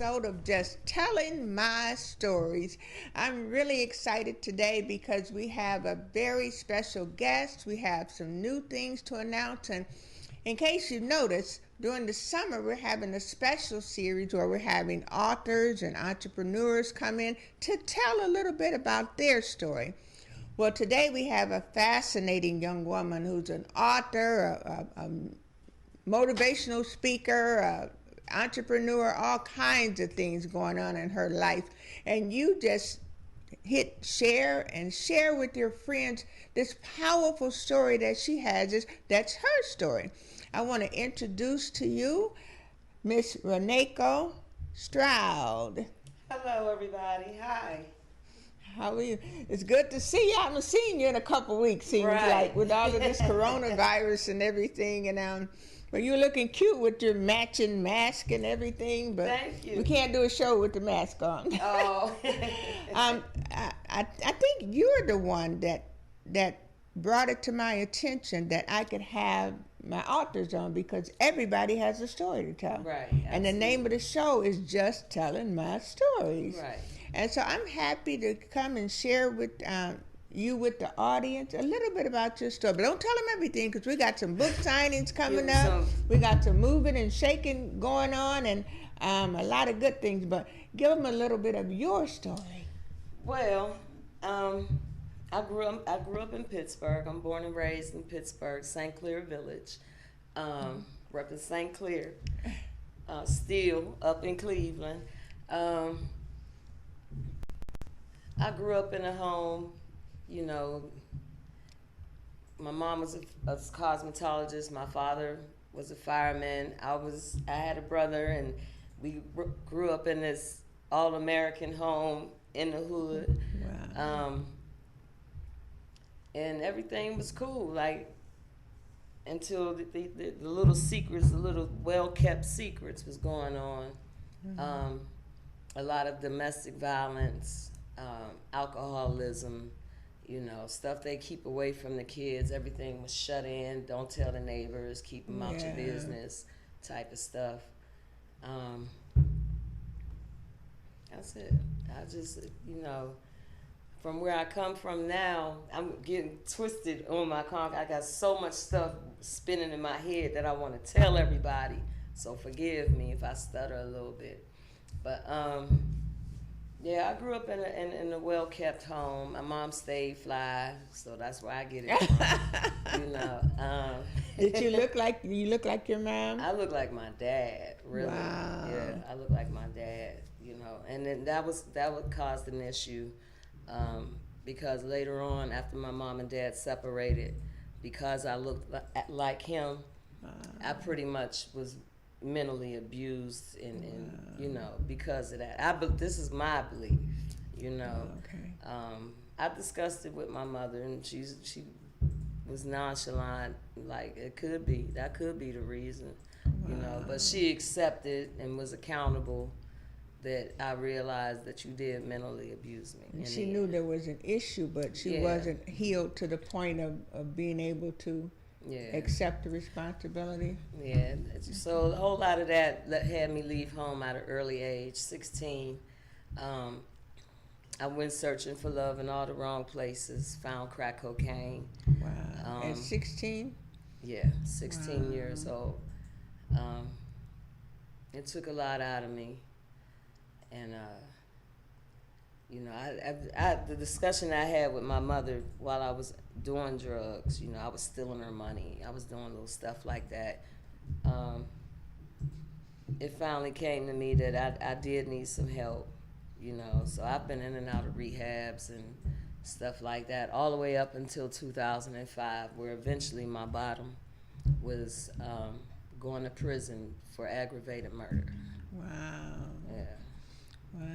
episode of Just Telling My Stories. I'm really excited today because we have a very special guest. We have some new things to announce. And in case you noticed, during the summer, we're having a special series where we're having authors and entrepreneurs come in to tell a little bit about their story. Well, today we have a fascinating young woman who's an author, a motivational speaker, entrepreneur, all kinds of things going on in her life. And you just hit share and share with your friends this powerful story that she has. That's her story. I want to introduce to you Miss Reneko Stroud. Hello, everybody. Hi. How are you? It's good to see you. I haven't seen you in a couple weeks, seems like, with all of this coronavirus and everything. And but you're looking cute with your matching mask and everything. But thank you. We can't do a show with the mask on. Oh. I think you're the one that brought it to my attention that I could have my authors on because everybody has a story to tell. Right. And the name of the show is Just Telling My Stories. Right. And so I'm happy to come and share with you with the audience a little bit about your story. But don't tell them everything because we got some book signings coming up. We got some moving and shaking going on and a lot of good things. But give them a little bit of your story. Well, I grew up in Pittsburgh. I'm born and raised in Pittsburgh, St. Clair Village. Represent St. Clair. Still up in Cleveland. I grew up in a home, you know, my mom was a cosmetologist, my father was a fireman, I had a brother, and we grew up in this all-American home in the hood. Wow. And everything was cool, like, until the little secrets, the little well-kept secrets was going on. Mm-hmm. A lot of domestic violence, alcoholism, you know, stuff they keep away from the kids. Everything was shut in. Don't tell the neighbors. Keep them out your business type of stuff. That's it. I just, you know, from where I come from now, I'm getting twisted on my conch. I got so much stuff spinning in my head that I want to tell everybody. So forgive me if I stutter a little bit. But, yeah, I grew up in a well-kept home. My mom stayed fly, so that's where I get it from. You know. Did you look like your mom? I look like my dad, really. Wow. Yeah, I look like my dad, you know. And then that would cause an issue because later on, after my mom and dad separated, because I looked like him, I pretty much was mentally abused and you know, because of that. This is my belief, you know. Okay. I discussed it with my mother, and she was nonchalant, like that could be the reason. Wow. You know, but she accepted and was accountable that I realized that you did mentally abuse me. And she knew there was an issue, but she wasn't healed to the point of being able to accept the responsibility. Yeah, so a whole lot of that had me leave home at an early age, 16. I went searching for love in all the wrong places, found crack cocaine. Wow. At 16? Yeah, 16 years old. It took a lot out of me. And, you know, the discussion I had with my mother while I was doing drugs, you know, I was stealing her money. I was doing little stuff like that. It finally came to me that I did need some help, you know. So I've been in and out of rehabs and stuff like that all the way up until 2005, where eventually my bottom was going to prison for aggravated murder. Wow. Yeah. Wow.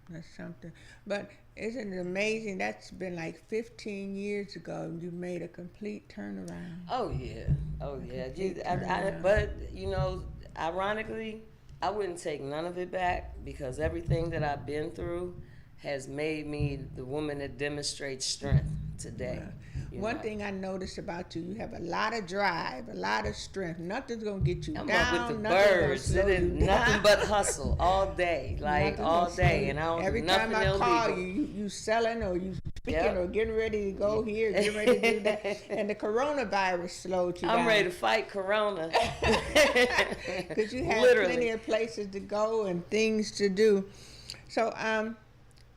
That's something. But isn't it amazing? That's been like 15 years ago. You made a complete turnaround. Oh, yeah. Oh, yeah. But, you know, ironically, I wouldn't take none of it back because everything that I've been through has made me the woman that demonstrates strength today. One thing I noticed about you, you have a lot of drive, a lot of strength. Nothing's gonna get you I'm down. up with the nothing's birds. gonna slow It is you nothing down. but hustle all day, like Nothing's all gonna slow day, you. and I don't Every do time nothing I call illegal. you selling or you speaking Yep. or getting ready to go here, getting ready to do that. And the coronavirus slowed you down. I'm ready to fight Corona. Because you have Literally. plenty of places to go and things to do. So,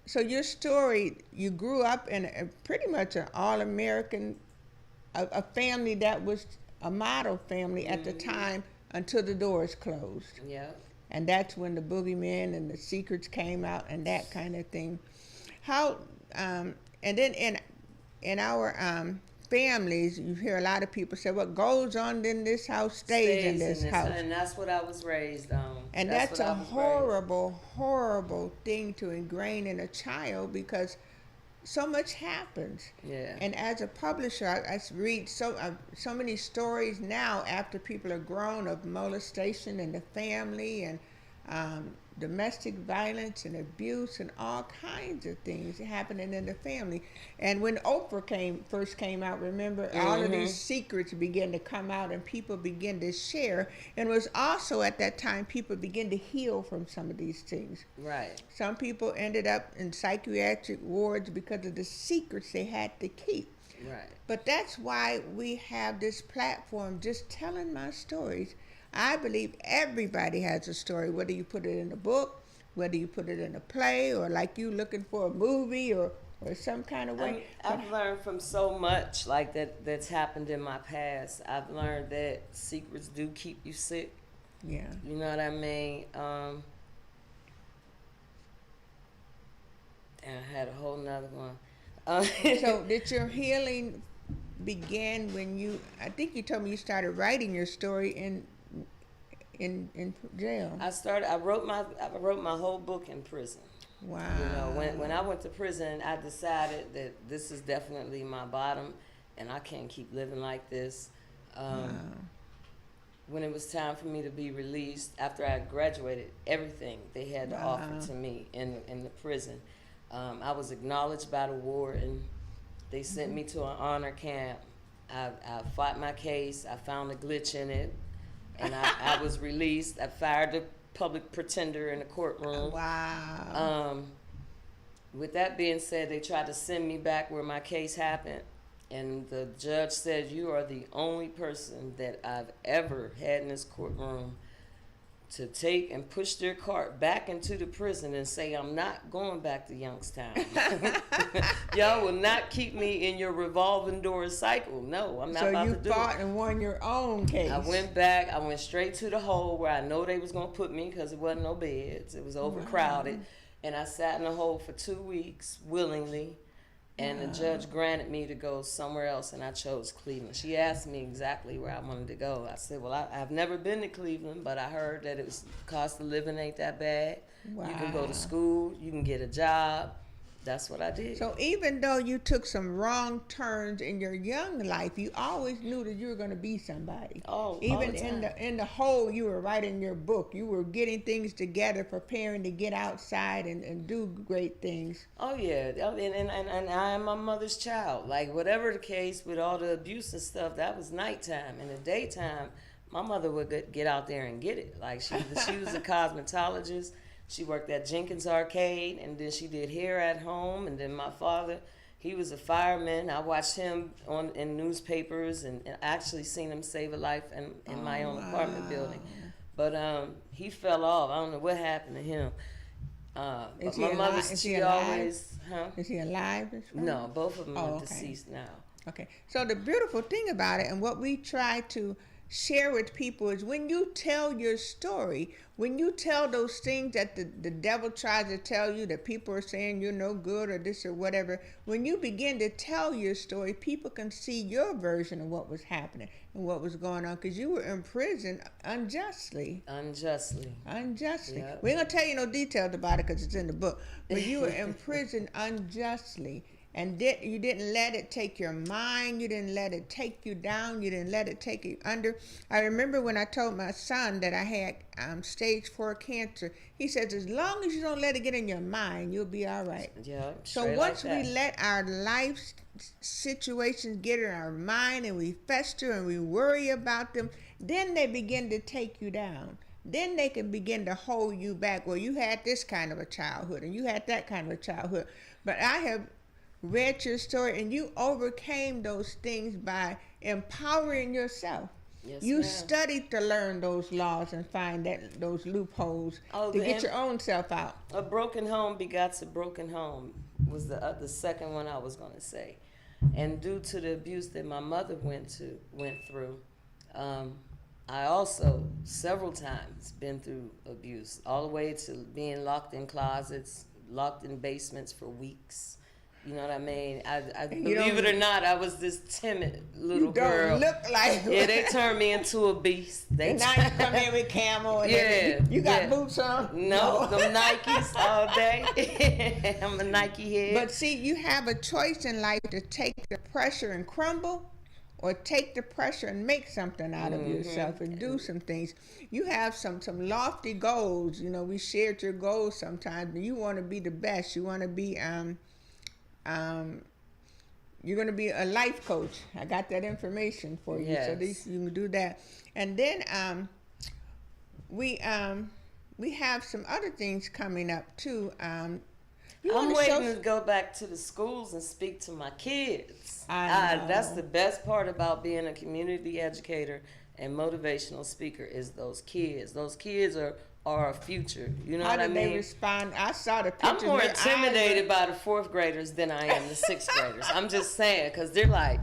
so your story, you grew up in pretty much an all-American, a family that was a model family at the time until the doors closed. Yeah. And that's when the boogeyman and the secrets came out and that kind of thing. How, and then in our families, you hear a lot of people say, what goes on in this house stays in this house. And that's what I was raised on. And that's a horrible, horrible thing to ingrain in a child because so much happens. Yeah. And as a publisher, I read so many stories now after people are grown of molestation in the family and domestic violence and abuse and all kinds of things happening in the family. And when Oprah first came out, remember, all of these secrets began to come out and people began to share. And it was also at that time people began to heal from some of these things. Right. Some people ended up in psychiatric wards because of the secrets they had to keep. Right. But that's why we have this platform, just telling my stories. I believe everybody has a story, whether you put it in a book, whether you put it in a play, or like you looking for a movie or some kind of way. I've learned from so much like that's happened in my past. I've learned that secrets do keep you sick. Yeah. You know what I mean? And I had a whole nother one. So did your healing begin when you, I think you told me you started writing your story in jail. I wrote my whole book in prison. Wow. You know, when I went to prison, I decided that this is definitely my bottom, and I can't keep living like this. When it was time for me to be released, after I graduated, everything they had to offer to me in the prison. I was acknowledged by the warden. They sent me to an honor camp. I fought my case. I found a glitch in it. And I was released. I fired the public pretender in the courtroom. Wow. With that being said, they tried to send me back where my case happened. And the judge said, you are the only person that I've ever had in this courtroom to take and push their cart back into the prison and say, I'm not going back to Youngstown. Y'all will not keep me in your revolving door cycle. No, I'm not about to do it. So you fought and won your own case. I went back. I went straight to the hole where I know they was going to put me because it wasn't no beds. It was overcrowded. Wow. And I sat in the hole for 2 weeks willingly. And the judge granted me to go somewhere else, and I chose Cleveland. She asked me exactly where I wanted to go. I said, well, I've never been to Cleveland, but I heard that it was cost of living ain't that bad. Wow. You can go to school. You can get a job. That's what I did. So even though you took some wrong turns in your young life, you always knew that you were going to be somebody. Oh, even all the time. in the hole you were writing your book, you were getting things together, preparing to get outside and do great things. Oh yeah, and I am my mother's child. Like whatever the case with all the abuse and stuff, that was nighttime. In the daytime, my mother would get out there and get it. Like she was a cosmetologist. She worked at Jenkins Arcade, and then she did hair at home. And then my father, he was a fireman. I watched him in newspapers and actually seen him save a life in my own apartment building. But he fell off. I don't know what happened to him. But my mother, she always, Is he alive? No, both of them are deceased now. Okay. So the beautiful thing about it, and what we try to share with people, is when you tell your story, when you tell those things that the devil tries to tell you, that people are saying you're no good or this or whatever, when you begin to tell your story, people can see your version of what was happening and what was going on, because you were in prison unjustly. Unjustly. Yep. We ain't going to tell you no details about it because it's in the book, but you were in prison unjustly. and you didn't let it take your mind. You didn't let it take you down. You didn't let it take you under. I remember when I told my son that I had stage 4 cancer. He says, as long as you don't let it get in your mind, you'll be all right. Yeah. So once we let our life situations get in our mind and we fester and we worry about them, then they begin to take you down. Then they can begin to hold you back. Well, you had this kind of a childhood and you had that kind of a childhood. But I have read your story and you overcame those things by empowering yourself. Yes, you ma'am. studied to learn those laws and find those loopholes to get your own self out. A broken home begots a broken home was the second one I was going to say. And due to the abuse that my mother went through, I also several times been through abuse, all the way to being locked in closets, locked in basements for weeks. You know what I mean? I believe it or not, I was this timid little girl. You don't look like Yeah, they turned me into a beast. And now you come in with camo and everything. You got boots on? No, them Nikes all day. I'm a Nike head. But see, you have a choice in life to take the pressure and crumble, or take the pressure and make something out of yourself and do some things. You have some lofty goals. You know, we shared your goals sometimes. You want to be the best. You want to be you're going to be a life coach. I got that information for you, so at least you can do that. And then we have some other things coming up too. I'm waiting to go back to the schools and speak to my kids. That's the best part about being a community educator and motivational speaker is those kids. Those kids are our future. You know what I mean? How do they respond? I saw the pictures. I'm more intimidated by the 4th graders than I am the 6th graders. I'm just saying, because they're like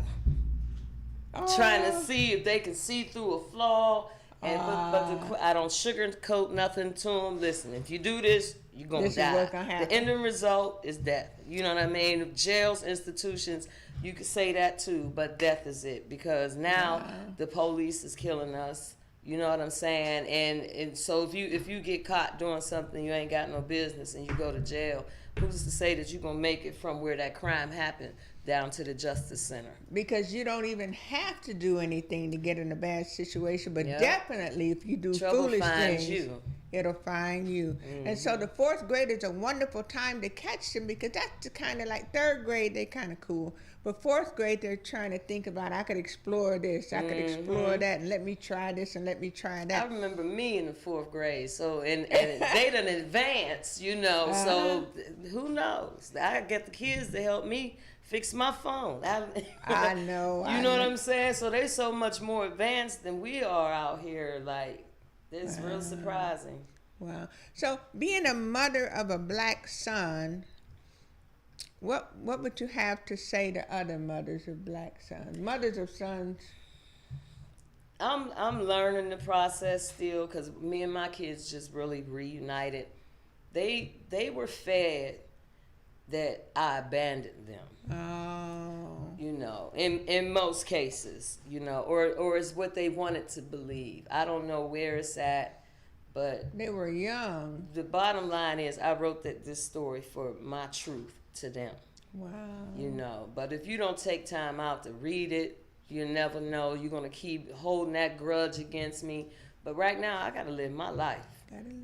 trying to see if they can see through a flaw. And I don't sugarcoat nothing to them. Listen, if you do this, you're going to die. The ending result is death. You know what I mean? Jails, institutions, you could say that too, but death is it. Because now the police is killing us. You know what I'm saying? And so if you get caught doing something you ain't got no business and you go to jail, who's to say that you're going to make it from where that crime happened down to the Justice Center? Because you don't even have to do anything to get in a bad situation, but definitely if you do foolish things, it'll find you. And so the 4th grade is a wonderful time to catch them, because that's kind of like 3rd grade, they're kind of cool. But 4th grade, they're trying to think about, I could explore this, I could explore that, and let me try this and let me try that. I remember me in the 4th grade, so and they done advanced, you know, so who knows? I get the kids to help me fix my phone. I know. You know what I'm saying? So they're so much more advanced than we are out here. Like, it's real surprising. Wow. So being a mother of a black son, what would you have to say to other mothers of black sons, mothers of sons? I'm learning the process still, because me and my kids just really reunited. They were fed that I abandoned them. Oh. You know, in most cases, you know, or it's what they wanted to believe. I don't know where it's at, but they were young. The bottom line is I wrote this story for my truth to them. Wow. You know, but if you don't take time out to read it, you never know. You're going to keep holding that grudge against me. But right now, I got to live my life.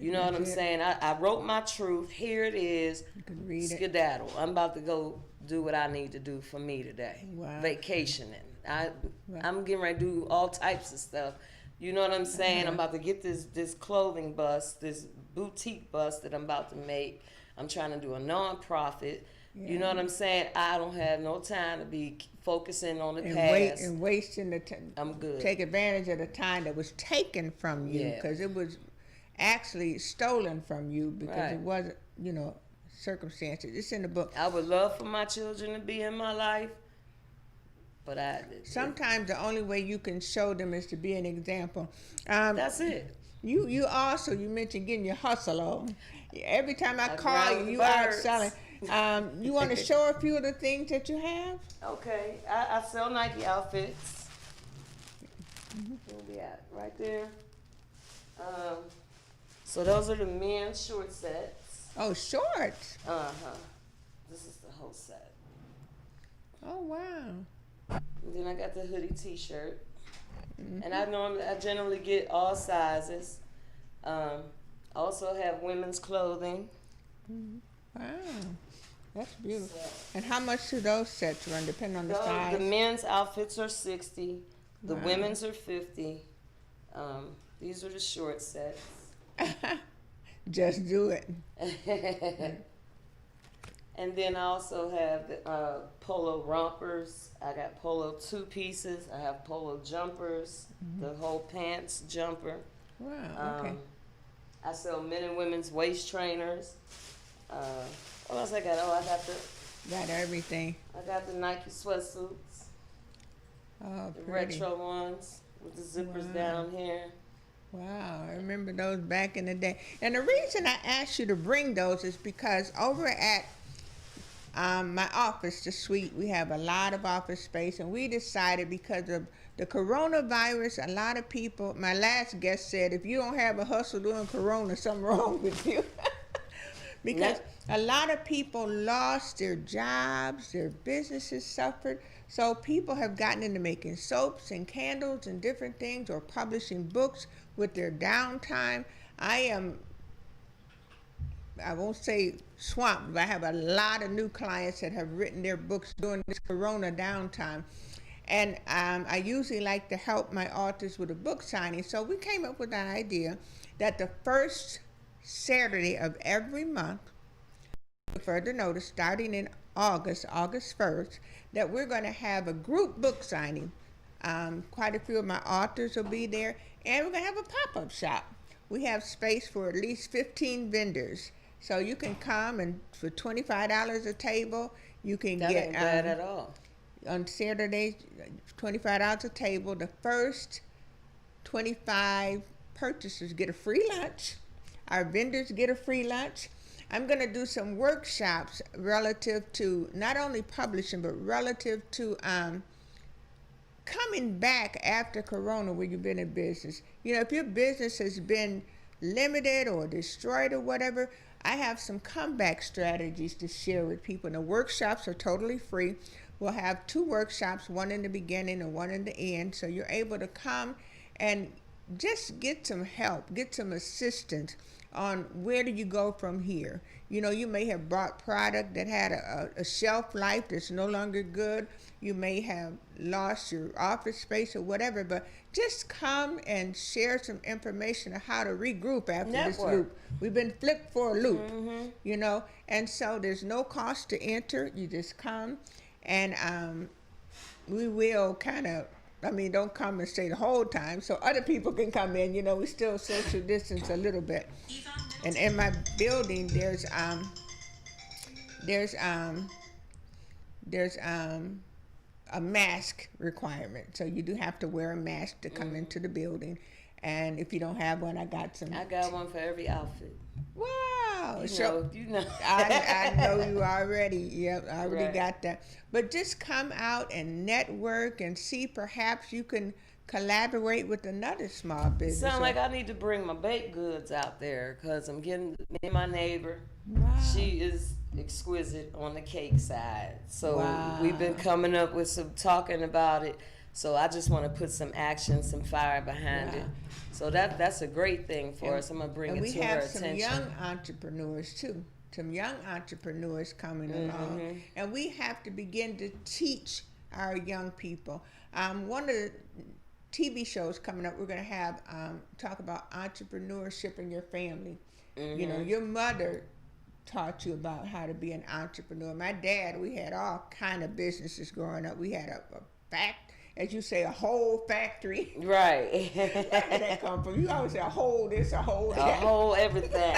You know what I'm saying? I wrote my truth. Here it is. You can read Skedaddle. I'm about to go do what I need to do for me today. Wow. Vacationing. I'm getting ready to do all types of stuff. You know what I'm saying? I'm about to get this clothing bust, this boutique bust that I'm about to make. I'm trying to do a nonprofit. Yeah. You know what I'm saying? I don't have no time to be focusing on the past. And wasting the time. I'm good. Take advantage of the time that was taken from you, because it was actually stolen from you, because it wasn't, you know, circumstances. It's in the book. I would love for my children to be in my life, but sometimes the only way you can show them is to be an example. That's it. You also, you mentioned getting your hustle on. Every time I call you, you are selling. You want to show a few of the things that you have? Okay. I sell Nike outfits. Where we at? Right there. So those are the men's short sets. Oh, shorts. This is the whole set. Oh, wow. And then I got the hoodie T-shirt. Mm-hmm. And I generally get all sizes. Also have women's clothing. Mm-hmm. Wow. That's beautiful. So, And how much do those sets run, depending on the size? the men's outfits are 60. The Wow. women's are 50. These are the short sets. Just do it. And then I also have the polo rompers. I got polo two pieces. I have polo jumpers, the whole pants jumper. Wow, okay. I sell men and women's waist trainers. What else I got? Oh, Got everything. I got the Nike sweatsuits, Oh, the pretty. retro ones with the zippers Wow. down here. Wow, I remember those back in the day. And the reason I asked you to bring those is because over at my office, the suite, we have a lot of office space, and we decided because of the coronavirus, a lot of people, my last guest said, if you don't have a hustle during corona, something wrong with you. Because a lot of people lost their jobs, their businesses suffered. So people have gotten into making soaps and candles and different things, or publishing books with their downtime. I won't say swamped, but I have a lot of new clients that have written their books during this corona downtime. And I usually like to help my authors with a book signing. So we came up with an idea that the first Saturday of every month, further notice, starting in August 1st, that we're going to have a group book signing. Quite a few of my authors will be there, and we're going to have a pop-up shop. We have space for at least 15 vendors. So you can come, and for $25 a table, you can That get ain't bad at all. on Saturdays, $25 a table. The first 25 purchasers get a free lunch. Our vendors get a free lunch. I'm going to do some workshops relative to not only publishing, but relative to coming back after corona where you've been in business. You know, if your business has been limited or destroyed or whatever, I have some comeback strategies to share with people. And the workshops are totally free. We'll have 2 workshops, one in the beginning and one in the end. So you're able to come and just get some help, get some assistance on where do you go from here. You know, you may have bought product that had a shelf life that's no longer good. You may have lost your office space or whatever, but just come and share some information on how to regroup after this loop. We've been flipped for a loop, you know, and so there's no cost to enter. You just come, and we will kind of, don't come and stay the whole time, so other people can come in. You know, we still social distance a little bit. And in my building, there's a mask requirement, so you do have to wear a mask to come into the building. And if you don't have one, I got one for every outfit. Wow! You know. I know you already. Yep, I already Right. got that. But just come out and network and see, perhaps you can collaborate with another small business. Sound like I need to bring my baked goods out there, because I'm getting, me and my neighbor, Wow. she is exquisite on the cake side. So Wow. we've been coming up with talking about it. So I just want to put some action, some fire behind Wow. it. So that's a great thing for us. I'm going to bring it to her And we have attention. some young entrepreneurs too. Some young entrepreneurs coming along. And we have to begin to teach our young people. One of the TV shows coming up, we're going to have talk about entrepreneurship in your family. You know, your mother taught you about how to be an entrepreneur. My dad, we had all kind of businesses growing up. We had a as you say, a whole factory. Right. Where did that come from? You always say a whole this, a whole A that. whole everything.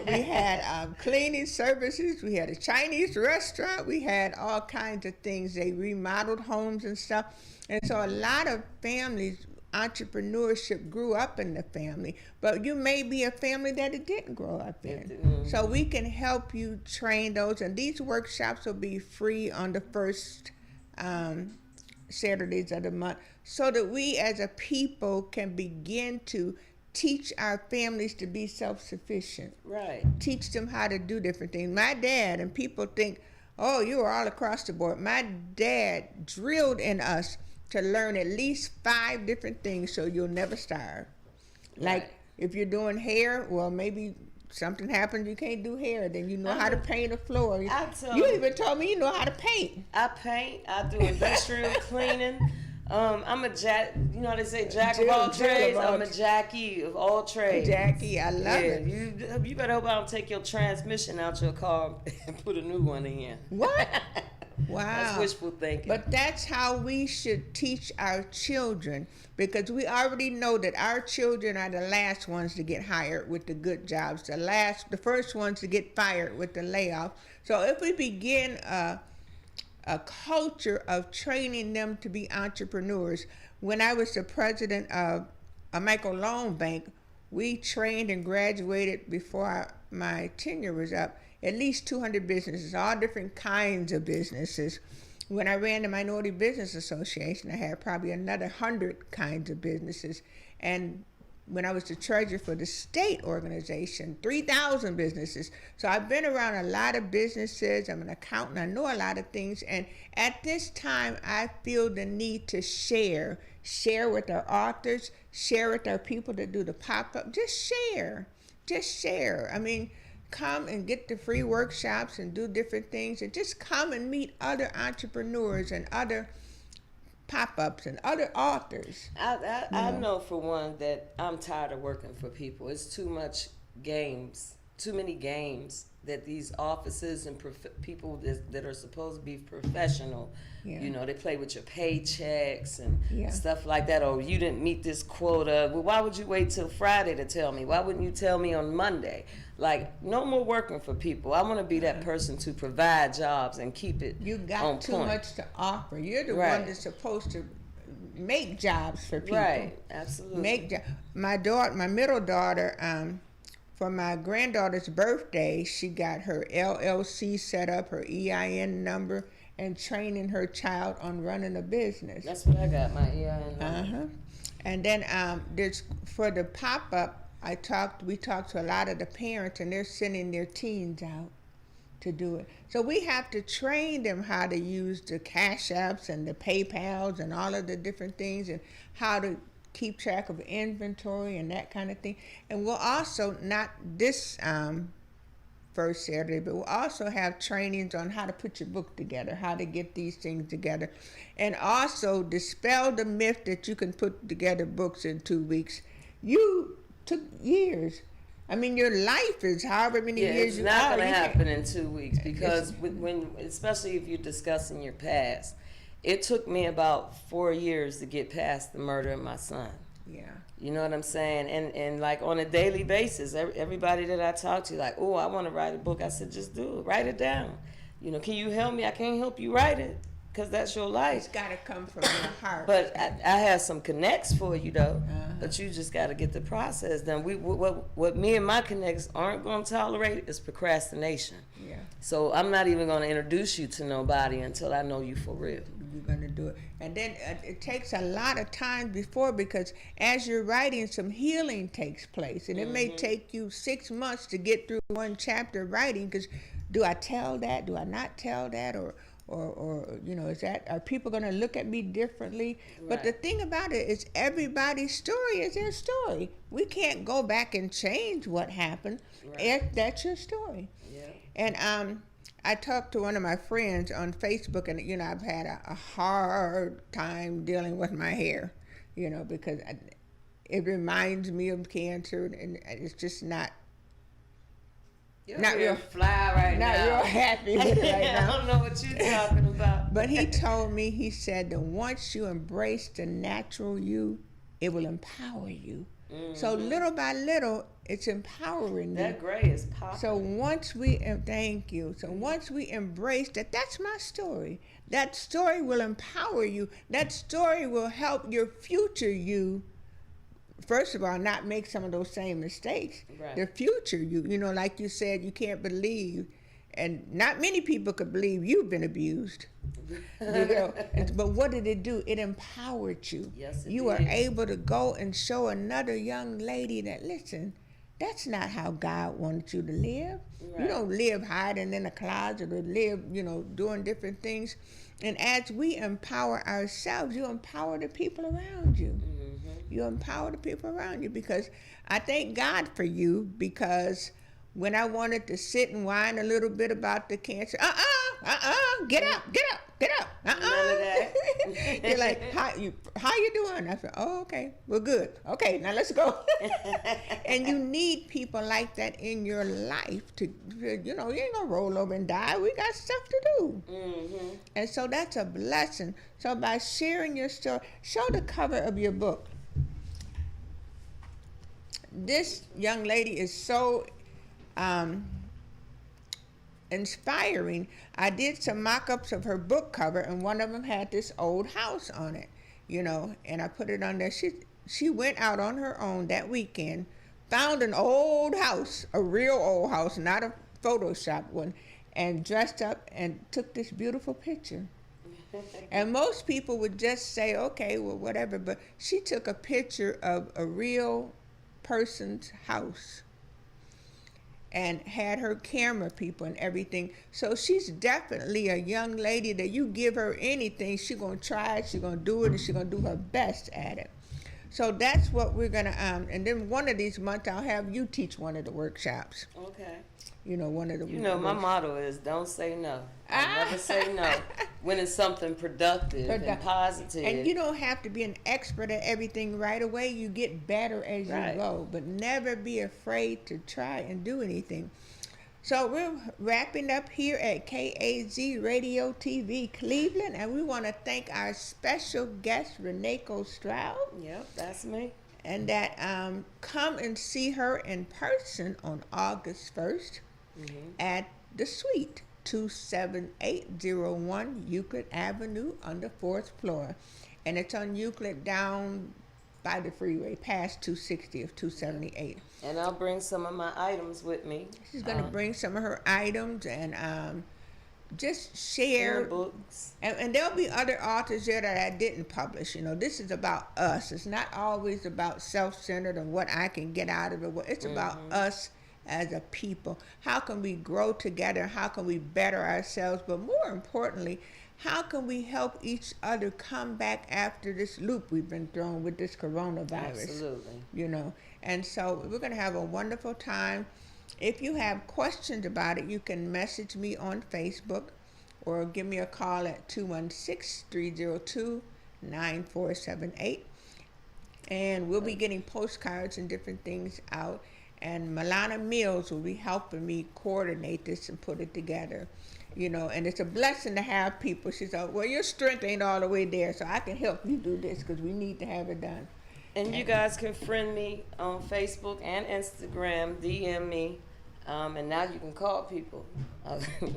We had cleaning services. We had a Chinese restaurant. We had all kinds of things. They remodeled homes and stuff. And so a lot of families, entrepreneurship grew up in the family. But you may be a family that it didn't grow up in. So we can help you train those. And these workshops will be free on the first Saturdays of the month, so that we as a people can begin to teach our families to be self-sufficient. Right. Teach them how to do different things. My dad, and people think, Oh, you were all across the board. My dad drilled in us to learn at least 5 different things so you'll never starve. Like, Right. if you're doing hair, well, maybe something happens, you can't do hair. Then you know how to paint a floor. You even told me you know how to paint. I paint. I do industrial cleaning. I'm a you know how they say jack of all trades. I'm a Jackie of all trades. Jackie, I love it. You better hope I don't take your transmission out your car and put a new one in. What? Wow. That's wishful thinking. But that's how we should teach our children, because we already know that our children are the last ones to get hired with the good jobs, the first ones to get fired with the layoff. So if we begin a culture of training them to be entrepreneurs. When I was the president of a microloan bank, we trained and graduated before my tenure was up at least 200 businesses, all different kinds of businesses. When I ran the Minority Business Association, I had probably another 100 kinds of businesses. And when I was the treasurer for the state organization, 3,000 businesses. So I've been around a lot of businesses. I'm an accountant. I know a lot of things. And at this time, I feel the need to share with our authors, share with our people that do the pop-up. Just share. I mean, come and get the free workshops and do different things, and just come and meet other entrepreneurs and other pop-ups and other authors. I know for one that I'm tired of working for people. It's too many games that these offices and people that are supposed to be professional, you know, they play with your paychecks and stuff like that. Oh, you didn't meet this quota. Well, why would you wait till Friday to tell me? Why wouldn't you tell me on Monday? Like, no more working for people. I want to be that person to provide jobs and keep it on point. You got too much to offer. You're the one that's supposed to make jobs for people. Right, absolutely. My middle daughter, for my granddaughter's birthday, she got her LLC set up, her EIN number, and training her child on running a business. That's what I got, my EIN number. And then for the pop-up, we talked to a lot of the parents, and they're sending their teens out to do it. So we have to train them how to use the Cash Apps and the PayPals and all of the different things, and how to keep track of inventory and that kind of thing. And we'll also, not this first Saturday, but we'll also have trainings on how to put your book together, how to get these things together, and also dispel the myth that you can put together books in 2 weeks. You took years. I mean, your life is however many years you are. It's not going to happen in 2 weeks, because especially if you're discussing your past, it took me about 4 years to get past the murder of my son. Yeah. You know what I'm saying? And like on a daily basis, everybody that I talk to, like, oh, I want to write a book. I said, just do it. Write it down. You know, can you help me? I can't help you write it, because that's your life. It's got to come from your heart. But I have some connects for you, though. But you just got to get the process done. What me and my connects aren't going to tolerate is procrastination. Yeah. So I'm not even going to introduce you to nobody until I know you for real. You're going to do it. And then it takes a lot of time before, because as you're writing, some healing takes place. And it may take you 6 months to get through one chapter of writing, because do I tell that? Do I not tell that? Or you know, are people going to look at me differently? Right. But the thing about it is, everybody's story is their story. We can't go back and change what happened. Right. That's your story. Yeah. And I talked to one of my friends on Facebook, and you know, I've had a hard time dealing with my hair, you know, because it reminds me of cancer, and it's just not. You're not real fly right now. Not real happy with it right now. I don't know what you're talking about. But he told me, he said that once you embrace the natural you, it will empower you. So little by little, it's empowering you. That gray is popping. So once we, thank you. So once we embrace that's my story. That story will empower you. That story will help your future you, first of all, not make some of those same mistakes. Right. The future you know, like you said, you can't believe, and not many people could believe you've been abused. You know, but what did it do? It empowered you. Yes, it you did. are able to go and show another young lady that, listen, That's not how God wants you to live. Right. You don't live hiding in a closet or live, doing different things. And as we empower ourselves, you empower the people around you. Mm-hmm. You empower the people around you, because I thank God for you, because when I wanted to sit and whine a little bit about the cancer, get up, None of that. You're like, how you doing? I said, oh, okay, we're good. Okay, now let's go. And you need people like that in your life to, you ain't gonna roll over and die. We got stuff to do. Mm-hmm. And so that's a blessing. So by sharing your story, show the cover of your book. This young lady is so inspiring. I did some mock-ups of her book cover, and one of them had this old house on it, and I put it on there. She went out on her own that weekend, found an old house, a real old house, not a Photoshop one, and dressed up and took this beautiful picture. And most people would just say, okay, well, whatever, but she took a picture of a real person's house and had her camera people and everything. So she's definitely a young lady that you give her anything, she's going to try it, she's going to do it, and she's going to do her best at it. So that's what we're going to, and then one of these months I'll have you teach one of the workshops. Okay. One of the my motto is don't say no. I never say no when it's something productive and positive. And you don't have to be an expert at everything right away. You get better as you go, but never be afraid to try and do anything. So we're wrapping up here at KAZ Radio TV Cleveland, and we want to thank our special guest, Reneko Stroud. Yep, that's me. And that come and see her in person on August 1st at the Suite, 27801 Euclid Avenue on the 4th floor. And it's on Euclid down by the freeway, past 260 of 278. And I'll bring some of my items with me. She's going to bring some of her items and just share books. And there'll be other authors there that I didn't publish. This is about us. It's not always about self-centered and what I can get out of it. It's about us as a people. How can we grow together? How can we better ourselves? But more importantly, how can we help each other come back after this loop we've been thrown with this coronavirus? Absolutely. And so we're going to have a wonderful time. If you have questions about it, you can message me on Facebook or give me a call at 216-302-9478. And we'll be getting postcards and different things out. And Milana Mills will be helping me coordinate this and put it together. And it's a blessing to have people. She said, well, your strength ain't all the way there, so I can help you do this because we need to have it done. And you guys can friend me on Facebook and Instagram, DM me, and now you can call people.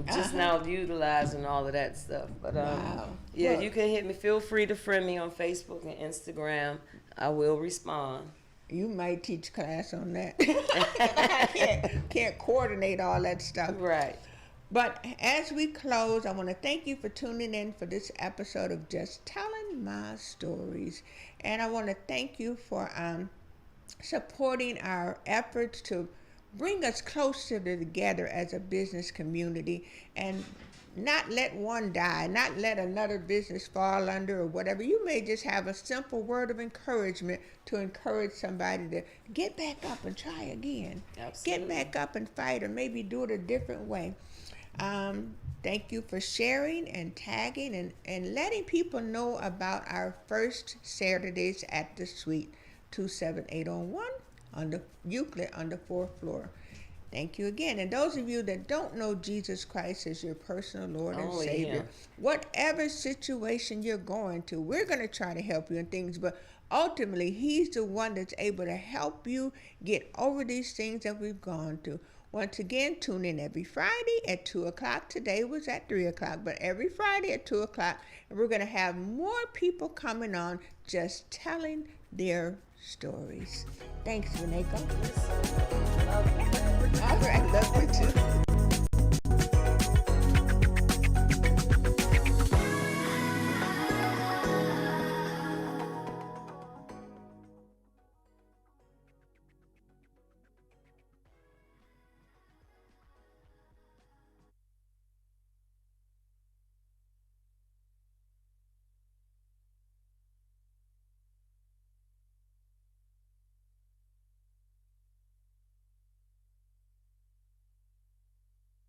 Just now utilizing all of that stuff. But wow. Yeah, well, you can hit me. Feel free to friend me on Facebook and Instagram. I will respond. You might teach class on that. I can't coordinate all that stuff. Right. But as we close, I want to thank you for tuning in for this episode of Just Telling My Stories. And I want to thank you for supporting our efforts to bring us closer together as a business community and not let one die, not let another business fall under or whatever. You may just have a simple word of encouragement to encourage somebody to get back up and try again. Absolutely. Get back up and fight, or maybe do it a different way. Thank you for sharing and tagging and letting people know about our first Saturdays at the Suite, 27801 on the Euclid on the 4th floor. Thank you again. And those of you that don't know Jesus Christ as your personal Lord and Savior, whatever situation you're going to, we're going to try to help you in things, but ultimately, He's the one that's able to help you get over these things that we've gone through. Once again, tune in every Friday at 2 o'clock. Today was at 3 o'clock, but every Friday at 2 o'clock. And we're going to have more people coming on just telling their stories. Thanks, Reneko. All right, love you too.